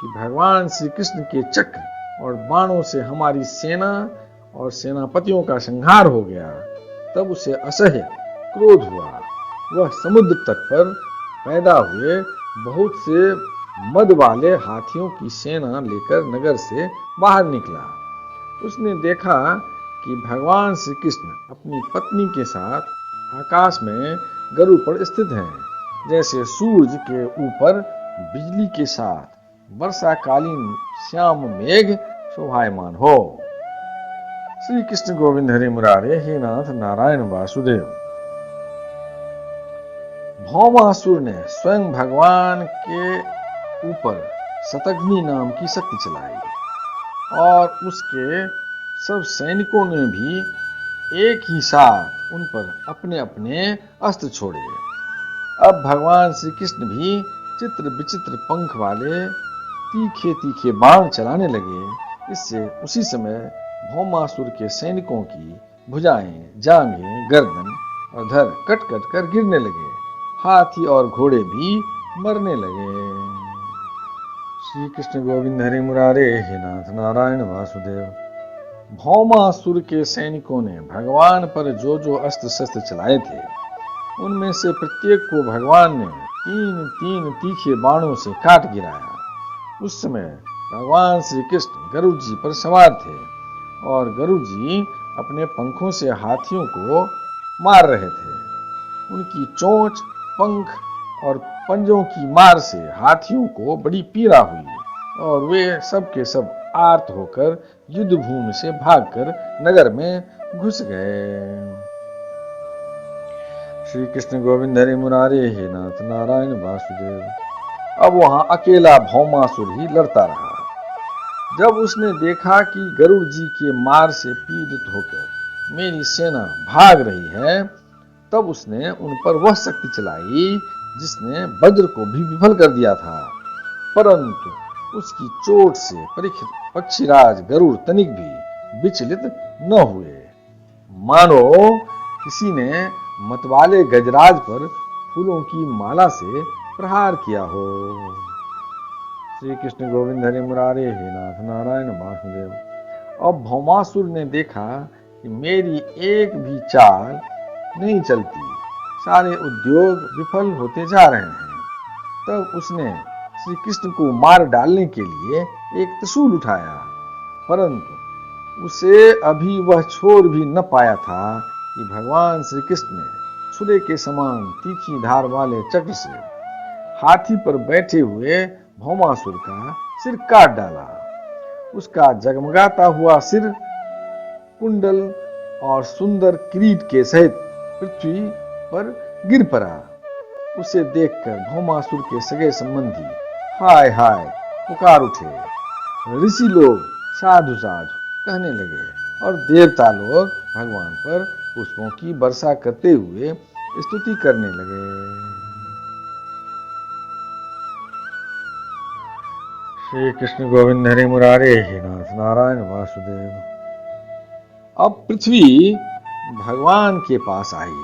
कि भगवान श्री कृष्ण के चक्र और बाणों से हमारी सेना और सेनापतियों का संहार हो गया, तब उसे असह्य क्रोध हुआ। वह समुद्र तट पर पैदा हुए बहुत से मद वाले हाथियों की सेना लेकर नगर से बाहर निकला। उसने देखा कि भगवान श्री कृष्ण अपनी पत्नी के साथ आकाश में गरुड़ पर स्थित हैं, जैसे सूरज के ऊपर बिजली के साथ वर्षाकालीन श्याम मेघ शोभायमान हो। श्री कृष्ण गोविंद हरे मुरारे हे नाथ नारायण वासुदेव। भौमासुर ने स्वयं भगवान के ऊपर शतघ्नि नाम की शक्ति चलाई और उसके सब सैनिकों ने भी एक ही साथ उन पर अपने अपने अस्त्र छोड़े। अब भगवान श्री कृष्ण भी चित्र विचित्र पंख वाले तीखे तीखे बाण चलाने लगे। इससे उसी समय भौमासुर के सैनिकों की भुजाएं, जांघें, गर्दन और धड़ कट कट कर गिरने लगे। हाथी और घोड़े भी मरने लगे। श्री कृष्ण गोविंद हरे मुरारे हे नाथ नारायण वासुदेव। भौमासुर के सैनिकों ने भगवान पर जो जो अस्त्र शस्त्र चलाए थे, उनमें से प्रत्येक को भगवान ने 3 तीखे बाणों से काट गिराया। उस समय भगवान श्री कृष्ण गरुड़ जी पर सवार थे और गरुड़ जी अपने पंखों से हाथियों को मार रहे थे। उनकी चोंच, पंख और पंजों की मार से हाथियों को बड़ी पीड़ा हुई और वे सब के सब आर्त होकर युद्ध भूमि से भागकर नगर में घुस गए। श्री कृष्ण गोविंद हरे मुरारे हे नाथ नारायण वासुदेव। अब वहां अकेला भौमासुर ही लड़ता रहा। जब उसने देखा कि गरुड़ जी के मार से पीड़ित होकर मेरी सेना भाग रही है, तब उसने उन पर वह शक्ति चलाई जिसने वज्र को भी विफल कर दिया था, परंतु उसकी चोट से पक्षीराज गरुड़ तनिक भी विचलित न हुए, मानो किसी ने मतवाले गजराज पर फूलों की माला से प्रहार किया हो। श्री कृष्ण गोविंद हरे मुरारे हे नाथ नारायण वासुदेव। अब भौमासुर ने देखा कि मेरी एक भी चाल नहीं चलती, सारे उद्योग विफल होते जा रहे हैं। तब उसने श्री कृष्ण को मार डालने के लिए एक त्रिशूल उठाया, परंतु उसे अभी वह छोड़ भी न पाया था कि भगवान श्री कृष्ण ने छुरे के समान तीखी धार वाले चक्र से हाथी पर बैठे हुए भौमासुर का सिर काट डाला। उसका जगमगाता हुआ सिर कुंडल और सुंदर किरीट के सहित पृथ्वी पर गिर पड़ा उसे देखकर भौमासुर के सगे संबंधी हाय हाय पुकार उठे। ऋषि लोग साधु साधु कहने लगे और देवता लोग भगवान पर पुष्पों की वर्षा करते हुए स्तुति करने लगे। श्री कृष्ण गोविंद हरे मुरारे हे नाथ नारायण वासुदेव। अब पृथ्वी भगवान के पास आई।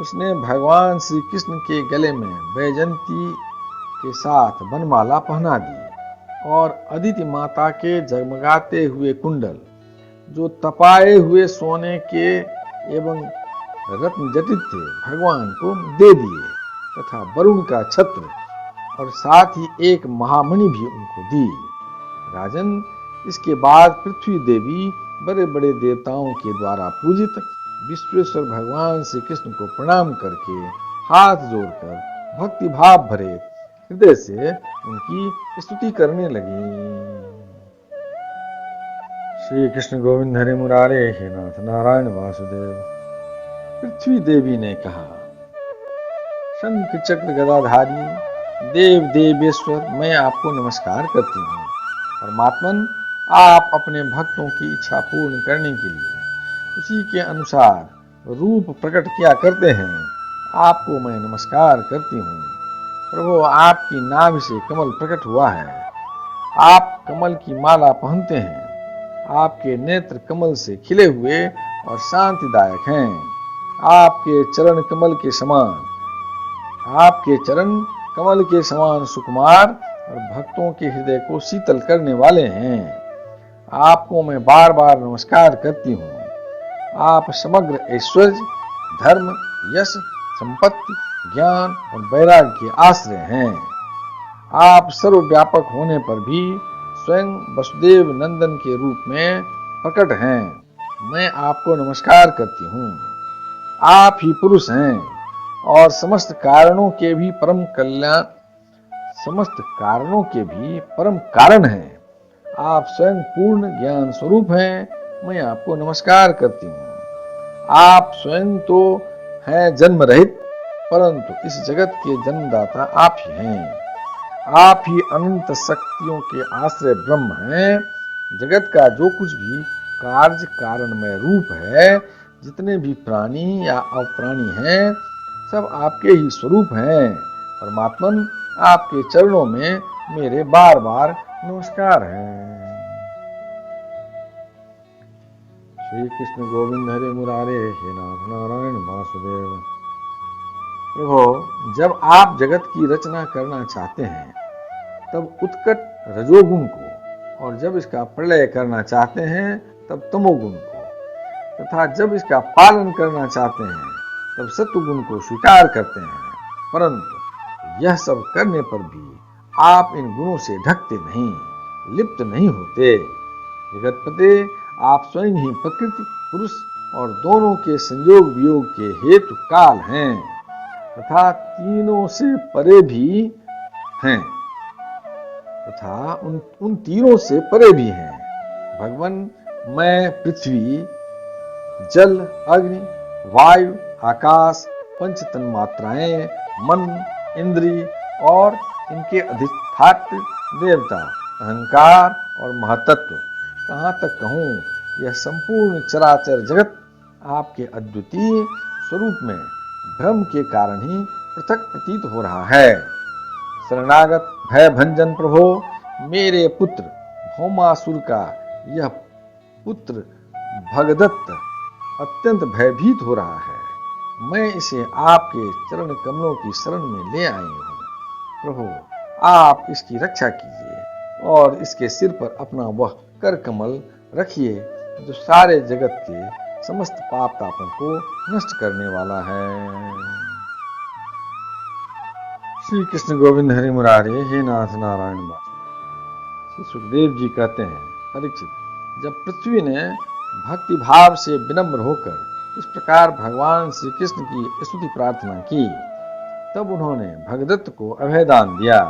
उसने भगवान श्री कृष्ण के गले में वैजयंती के साथ वनमाला पहना दी और अदिति माता के जगमगाते हुए कुंडल, जो तपाए हुए सोने के एवं रत्न जटित थे, भगवान को दे दिए तथा वरुण का छत्र और साथ ही एक महामणि भी उनको दी। राजन, इसके बाद पृथ्वी देवी बड़े बड़े देवताओं के द्वारा पूजित विश्वेश्वर भगवान श्री कृष्ण को प्रणाम करके हाथ जोड़कर भक्ति भाव भरे हृदय से उनकी स्तुति करने लगी। श्री कृष्ण गोविंद हरे मुरारे हे नाथ नारायण वासुदेव। पृथ्वी देवी ने कहा, शंख चक्र गदाधारी देव देवेश्वर, मैं आपको नमस्कार करती हूँ। परमात्मन, आप अपने भक्तों की इच्छा पूर्ण करने के लिए उसी के अनुसार रूप प्रकट किया करते हैं। आपको मैं नमस्कार करती हूँ। प्रभु, आपकी नाभि से कमल प्रकट हुआ है। आप कमल की माला पहनते हैं। आपके नेत्र कमल से खिले हुए और शांतिदायक हैं। आपके चरण कमल के समान सुकुमार और भक्तों के हृदय को शीतल करने वाले हैं। आपको मैं बार बार नमस्कार करती हूँ। आप समग्र ऐश्वर्य, धर्म, यश, संपत्ति, ज्ञान और वैराग्य के आश्रय हैं। आप सर्वव्यापक होने पर भी स्वयं वसुदेव नंदन के रूप में प्रकट हैं। मैं आपको नमस्कार करती हूँ। आप ही पुरुष हैं और समस्त कारणों के भी परम कारण हैं। आप स्वयं पूर्ण ज्ञान स्वरूप हैं। मैं आपको नमस्कार करती हूँ। आप स्वयं तो हैं जन्म रहित, परंतु इस जगत के जन्मदाता आप ही हैं। आप ही अनंत शक्तियों के आश्रय ब्रह्म हैं। जगत का जो कुछ भी कार्य कारणमय रूप है, जितने भी प्राणी या अप्राणी हैं, सब आपके ही स्वरूप हैं। परमात्मन, आपके चरणों में मेरे बार बार नमस्कार है। श्री कृष्ण गोविंद हरे मुरारे हे नाथ नारायण वासुदेव। प्रभु, जब आप जगत की रचना करना चाहते हैं, तब उत्कट रजोगुण को, और जब इसका प्रलय करना चाहते हैं, तब तमोगुण को, तथा जब इसका पालन करना चाहते हैं, तब सत्वगुण को स्वीकार करते हैं। परंतु यह सब करने पर भी आप इन गुणों से ढकते नहीं, लिप्त नहीं होते। जगतपते, आप स्वयं ही प्रकृति, पुरुष और दोनों के संयोग वियोग के हेतु काल हैं तथा तीनों से परे भी हैं तथा उन तीनों से परे भी हैं। भगवान, मैं पृथ्वी, जल, अग्नि, वायु, आकाश, पंच तन्मात्राएं, मन, इंद्री और इनके अधिष्ठात्र देवता, अहंकार और महतत्व, कहाँ तक कहूँ, यह संपूर्ण चराचर जगत आपके अद्वितीय स्वरूप में भ्रम के कारण ही पृथक प्रतीत हो रहा है। शरणागत भय भंजन प्रभो, मेरे पुत्र भौमासुर का यह पुत्र भगदत्त अत्यंत भयभीत हो रहा है। मैं इसे आपके चरण कमलों की शरण में ले आई हूँ। प्रभु, आप इसकी रक्षा कीजिए और इसके सिर पर अपना वह कर कमल रखिए, जो सारे जगत के समस्त पाप तापों को नष्ट करने वाला है। श्री कृष्ण गोविंद हरि मुरारे हे नाथ नारायण वासुदेव। सुखदेव जी कहते हैं, परीक्षित, जब पृथ्वी ने भक्ति भाव से विनम्र होकर इस प्रकार भगवान श्री कृष्ण की स्तुति प्रार्थना की, तब उन्होंने भगदत्त को अभयदान दिया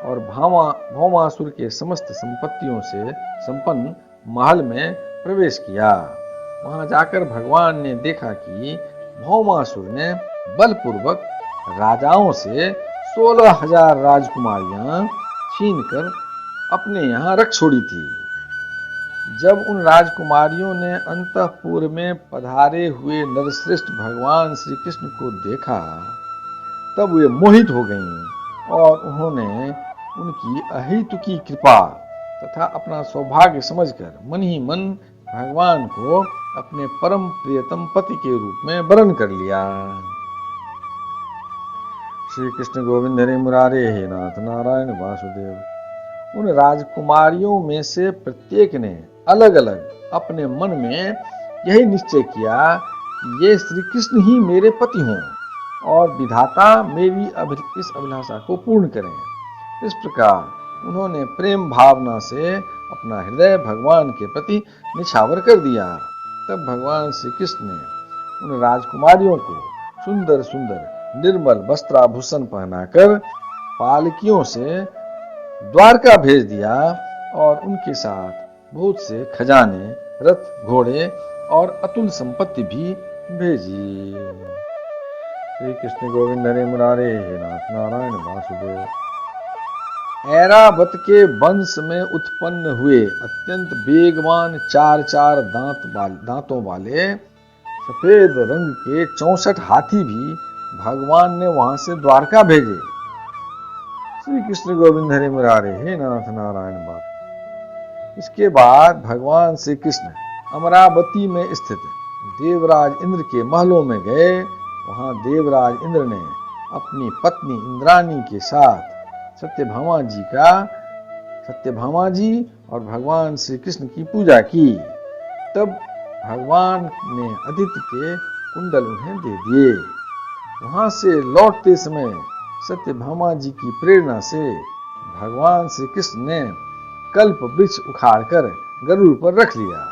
और भौमासुर के समस्त संपत्तियों से संपन्न महल में प्रवेश किया। वहां जाकर भगवान ने देखा कि भौमासुर ने बलपूर्वक राजाओं से 16,000 राजकुमारियां छीनकर अपने यहाँ रख छोड़ी थी। जब उन राजकुमारियों ने अंतःपुर में पधारे हुए नरश्रेष्ठ भगवान श्री कृष्ण को देखा, तब वे मोहित हो गईं और उन्होंने उनकी अहेतुकी कृपा तथा अपना सौभाग्य समझकर मन ही मन भगवान को अपने परम प्रियतम पति के रूप में वरण कर लिया। श्री कृष्ण गोविंद हरे मुरारे हे नाथ नारायण वासुदेव। उन राजकुमारियों में से प्रत्येक ने अलग अलग अपने मन में यही निश्चय किया कि ये श्री कृष्ण ही मेरे पति हों और विधाता मेरी इस अभिलाषा को पूर्ण करें। इस प्रकार उन्होंने प्रेम भावना से अपना हृदय भगवान के प्रति निछावर कर दिया। तब भगवान श्री कृष्ण ने उन राजकुमारियों को सुंदर सुंदर निर्मल वस्त्राभूषण पहनाकर पालकियों से द्वारका भेज दिया और उनके साथ बहुत से खजाने, रथ, घोड़े और अतुल संपत्ति भी भेजी। श्री कृष्ण गोविंद हरे मुरारे हे नाथ नारायण वासुदेव। ऐरावत के वंश में उत्पन्न हुए अत्यंत वेगवान चार दांतों वाले सफेद रंग के 64 हाथी भी भगवान ने वहां से द्वारका भेजे। श्री कृष्ण गोविंद हरे मुरारे हे नाथ नारायण वासुदेव। इसके बाद भगवान श्री कृष्ण अमरावती में स्थित देवराज इंद्र के महलों में गए। वहां देवराज इंद्र ने अपनी पत्नी इंद्राणी के साथ सत्यभामा जी और भगवान श्री कृष्ण की पूजा की। तब भगवान ने अदिति के कुंडल उन्हें दे दिए। वहां से लौटते समय सत्यभामा जी की प्रेरणा से भगवान श्री कृष्ण ने कल्प वृक्ष उखाड़कर गरुड़ पर रख लिया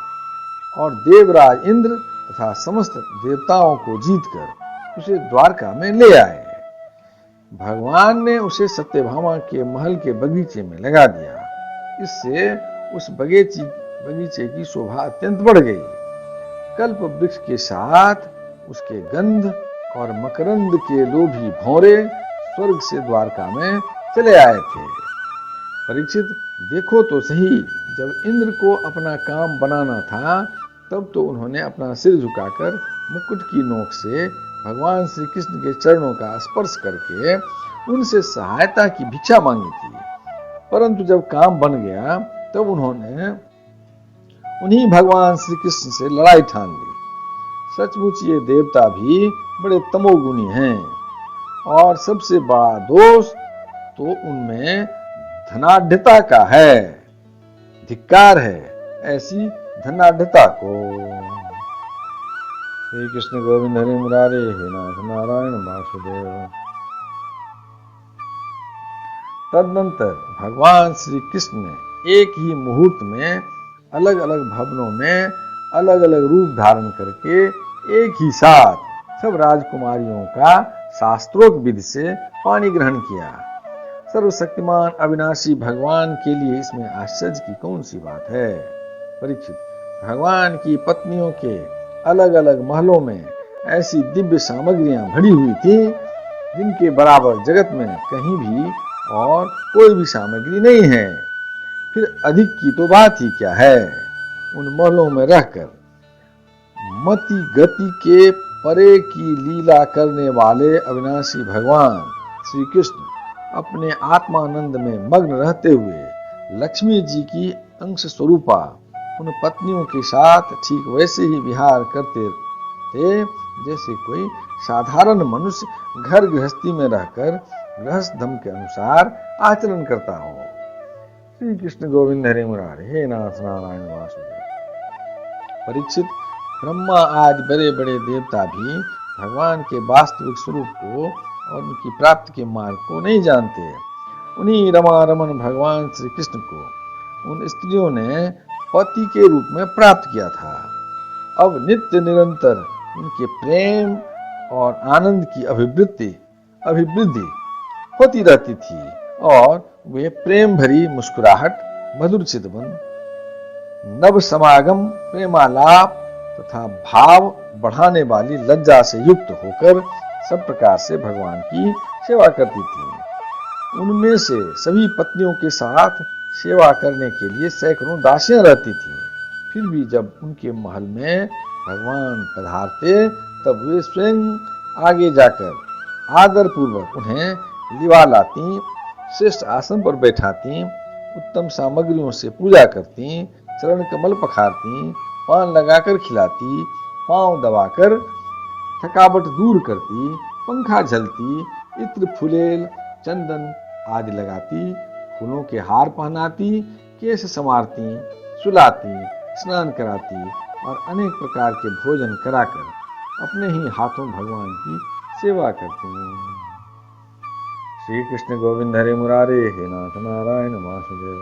और देवराज इंद्र तथा समस्त देवताओं को जीतकर उसे द्वारका में ले आए। भगवान ने उसे सत्यभामा के महल के बगीचे में लगा दिया। इससे उस बगीचे की शोभा अत्यंत बढ़ गई। कल्प वृक्ष के साथ उसके गंध और मकरंद के लोभी भौरे स्वर्ग से द्वारका में चले आए थे। परीक्षित, देखो तो सही, जब इंद्र को अपना काम बनाना था तब तो उन्होंने अपना सिर झुकाकर मुकुट की नोक से भगवान श्री कृष्ण के चरणों का स्पर्श करके उनसे सहायता की भिक्षा मांगी थी। परंतु जब काम बन गया तब उन्होंने उन्हीं भगवान श्री कृष्ण से लड़ाई ठान ली। सचमुच ये देवता भी बड़े तमोगुणी हैं और सबसे बड़ा दोष तो उनमें धनाढ्यता का है। धिक्कार है ऐसी धनाढ्यता को। श्री कृष्ण गोविंद हरे मुरारे हे नाथ नारायण वासुदेव। तदनंतर भगवान श्री कृष्ण ने एक ही मुहूर्त में अलग अलग भवनों में अलग अलग रूप धारण करके एक ही साथ सब राजकुमारियों का शास्त्रोक्त विधि से पानी ग्रहण किया। सर्वशक्तिमान अविनाशी भगवान के लिए इसमें आश्चर्य की कौन सी बात है। परीक्षित, भगवान की पत्नियों के अलग अलग महलों में ऐसी दिव्य सामग्रियां भरी हुई थी जिनके बराबर जगत में कहीं भी और कोई भी सामग्री नहीं है। फिर अधिक की तो बात ही क्या है। उन महलों में रहकर मति गति के परे की लीला करने वाले अविनाशी भगवान श्री कृष्ण अपने आत्मानंद में मग्न रहते हुए लक्ष्मी जी की अंश स्वरूपा उन पत्नियों के साथ ठीक वैसे ही विहार करते थे जैसे कोई साधारण मनुष्य घर गृहस्थी में रहकर गृहस्थ धर्म के अनुसार आचरण करता हो। श्री कृष्ण गोविंद हरे मुरारे हे नाथ नारायण वासुदेव। परीक्षित, ब्रह्मा आदि बड़े बड़े देवता भी भगवान के वास्तविक स्वरूप को और उनकी प्राप्ति के मार्ग को नहीं जानते। उन्हीं रमा रमन भगवान श्री कृष्ण को उन स्त्रियों ने पति के रूप में प्राप्त किया था। अब नित्य निरंतर उनके प्रेम और आनंद की अभिवृद्धि होती रहती थी और वे प्रेम भरी मुस्कुराहट, मधुर चितवन, नव समागम, प्रेमालाप तथा भाव बढ़ाने वाली लज्जा से युक्त होकर सब प्रकार से भगवान की सेवा करती थी। उनमें से सभी पत्नियों के साथ सेवा करने के लिए सैकड़ों दासियां रहती थीं। फिर भी जब उनके महल में भगवान पधारते तब वे स्वयं आगे जाकर आदर पूर्वक उन्हें लिवा लाती, श्रेष्ठ आसन पर बैठाती, उत्तम सामग्रियों से पूजा करती, चरण कमल पखारती, पान लगाकर खिलाती, पांव दबाकर थकावट दूर करती, पंखा झलती, इत्र फुलेल चंदन आदि लगाती, फूलों के हार पहनाती, केश संवारती, सुलाती, स्नान कराती और अनेक प्रकार के भोजन कराकर अपने ही हाथों भगवान की सेवा करती। श्री कृष्ण गोविंद हरे मुरारे, हे नाथ नारायण वासुदेव,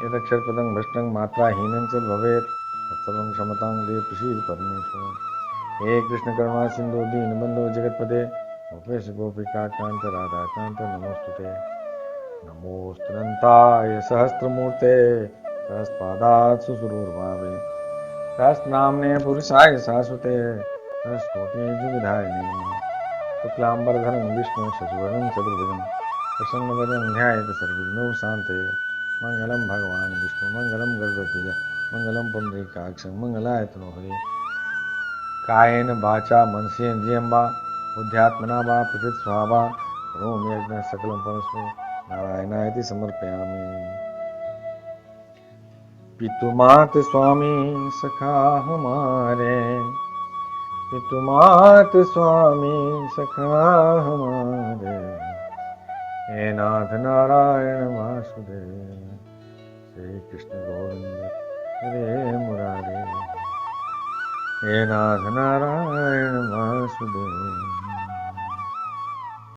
यदक्षरपदं भ्रष्टं मात्राहीनं च भवेत् तत्सर्वं क्षमतां देव प्रसीद परमेश्वर। हे कृष्ण करुणा सिंधु दीनबंधु जगतपते गोपेश गोपिका कांत राधा कांत नमोस्तुते। नमोस्तुनन्ताय सहस्रमूर्ते सहस्रपादात् सुसुरूर्भावे सहस्रनाम्ने पुरुषाय शाश्वते सहस्रकोटि जुगधारिणे शुक्लाम्बरधरं विष्णु शशिवर्णं चतुर्भुजं प्रसन्नवदनं ध्यायेत् सर्वविघ्नोपशान्ते। मंगलम भगवान विष्णु मंगलम गरुड़ध्वज मंगलम पुंडरीकाक्षं मंगलाय तनोहरे। कायेन वाचा मनसेन्द्रियं वा बुद्ध्यात्मना वा प्रकृति स्वभावा करोमि यज्ञं सकलं परस्मै नारायणायति समर्पयामि। पितुमात स्वामी सखा हमारे, पितुमात स्वामी सखा हमारे, हे नाथ नारायण वासुदेव। श्री कृष्ण गोविंद हरे मुरारे, हे नाथ नारायण वासुदेव।